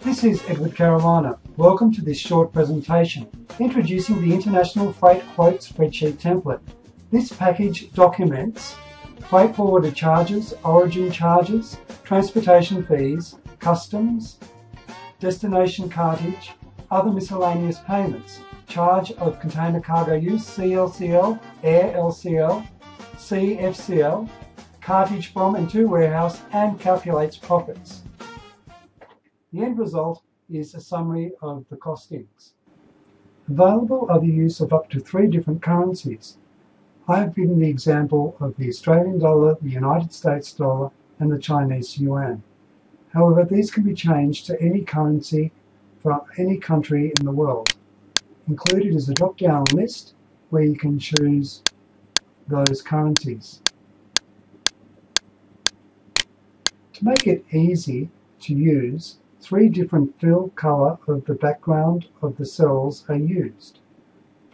This is Edward Carolina. Welcome to this short presentation introducing the International Freight Quote Spreadsheet template. This package documents freight forwarder charges, origin charges, transportation fees, customs, destination cartage, other miscellaneous payments, charge of container cargo use, CLCL, air LCL, CFCL, cartage from and to warehouse, and calculates profits. The end result is a summary of the costings. Available are the use of up to 3 different currencies. I have given the example of the Australian dollar, the United States dollar, and the Chinese yuan. However, these can be changed to any currency from any country in the world. Included is a drop-down list where you can choose those currencies. To make it easy to use, 3 different fill color of the background of the cells are used.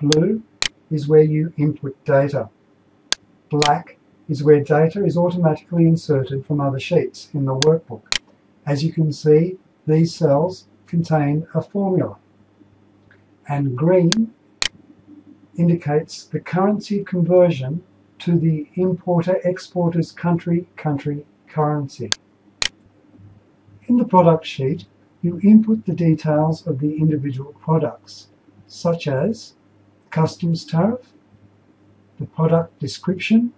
Blue is where you input data. Black is where data is automatically inserted from other sheets in the workbook. As you can see, these cells contain a formula. And green indicates the currency conversion to the importer-exporter's country currency. In the product sheet, you input the details of the individual products, such as customs tariff, the product description,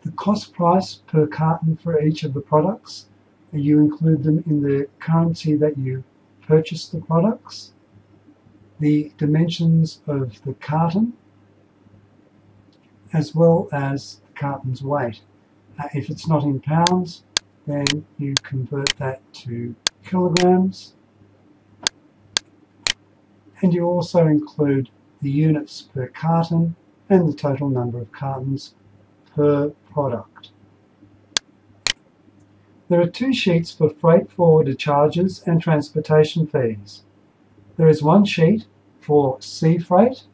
the cost price per carton for each of the products, and you include them in the currency that you purchased the products, the dimensions of the carton, as well as the carton's weight. If it's not in pounds, then you convert that to kilograms, and you also include the units per carton and the total number of cartons per product. There are 2 sheets for freight forwarder charges and transportation fees. There is one sheet for sea freight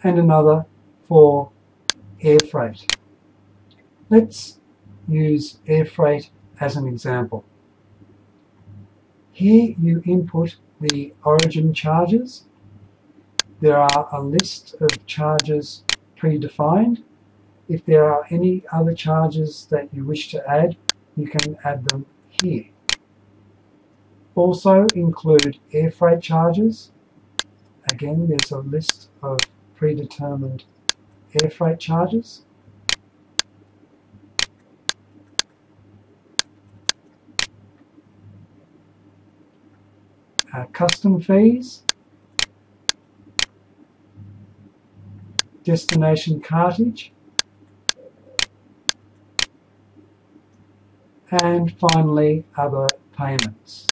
and another for air freight. Let's use air freight as an example. Here you input the origin charges. There are a list of charges predefined. If there are any other charges that you wish to add, you can add them here. Also include air freight charges. Again, there's a list of predetermined air freight charges. Custom fees, destination cartage, and finally other payments.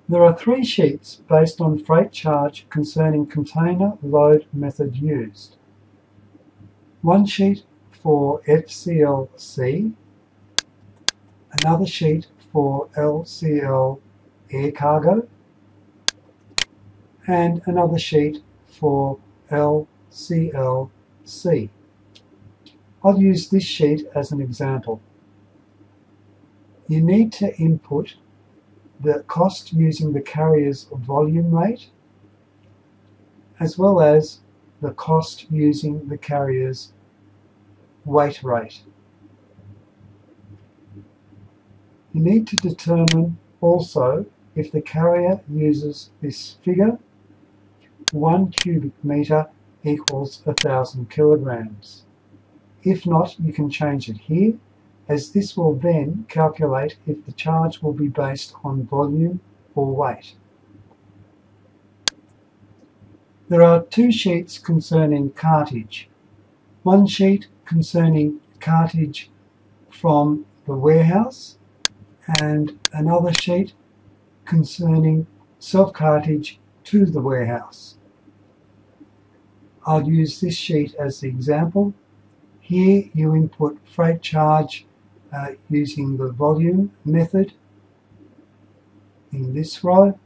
There are 3 sheets based on freight charge concerning container load method used. One sheet for FCLC, another sheet for LCL air cargo, and another sheet for LCLC. I'll use this sheet as an example. You need to input the cost using the carrier's volume rate, as well as the cost using the carrier's weight rate. You need to determine also if the carrier uses this figure, 1 cubic metre equals 1,000 kilograms. If not, you can change it here, as this will then calculate if the charge will be based on volume or weight. There are 2 sheets concerning cartage. One sheet concerning cartage from the warehouse, and another sheet concerning self-cartage to the warehouse. I'll use this sheet as the example. Here you input freight charge using the volume method in this row.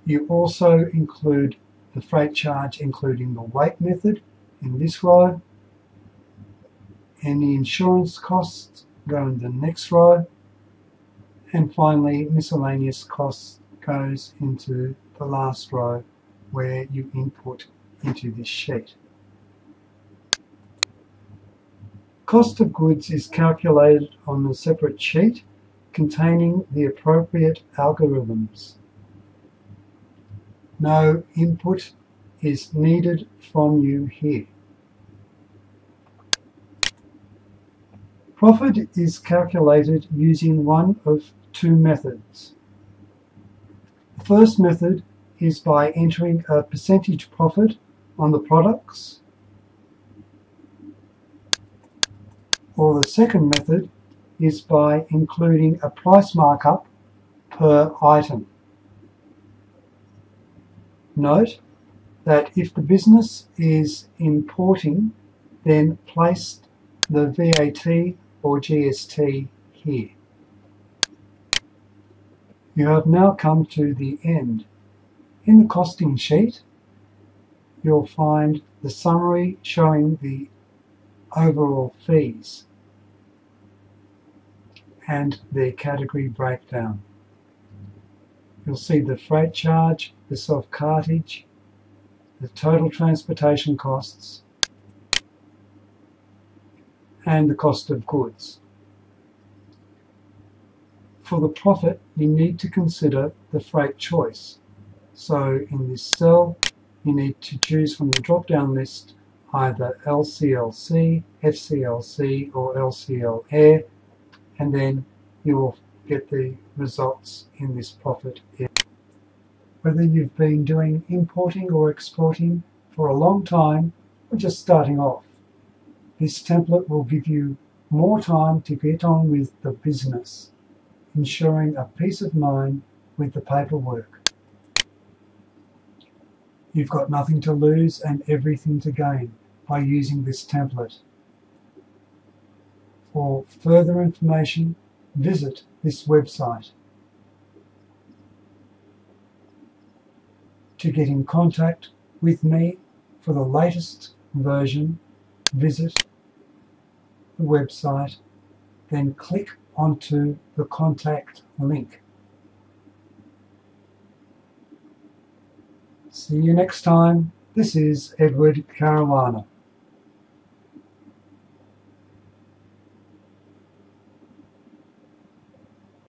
You also include the freight charge including the weight method in this row, and the insurance costs go in the next row, and finally miscellaneous costs goes into the last row where you input into this sheet. Cost of goods is calculated on a separate sheet containing the appropriate algorithms. No input is needed from you here. Profit is calculated using one of two methods. The first method is by entering a percentage profit on the products, or the second method is by including a price markup per item. Note that if the business is importing, then place the VAT or GST here. You have now come to the end. In the costing sheet, you'll find the summary showing the overall fees and their category breakdown. You'll see the freight charge, the self-cartage, the total transportation costs, and the cost of goods. For the profit, you need to consider the freight choice. So in this cell, you need to choose from the drop-down list either LCLC, FCLC, or LCL Air, and then you will get the results in this profit area. Whether you've been doing importing or exporting for a long time or just starting off, this template will give you more time to get on with the business, ensuring a peace of mind with the paperwork. You've got nothing to lose and everything to gain by using this template. For further information, visit this website. To get in contact with me for the latest version, visit the website, then click onto the contact link. See you next time. This is Edward Caruana.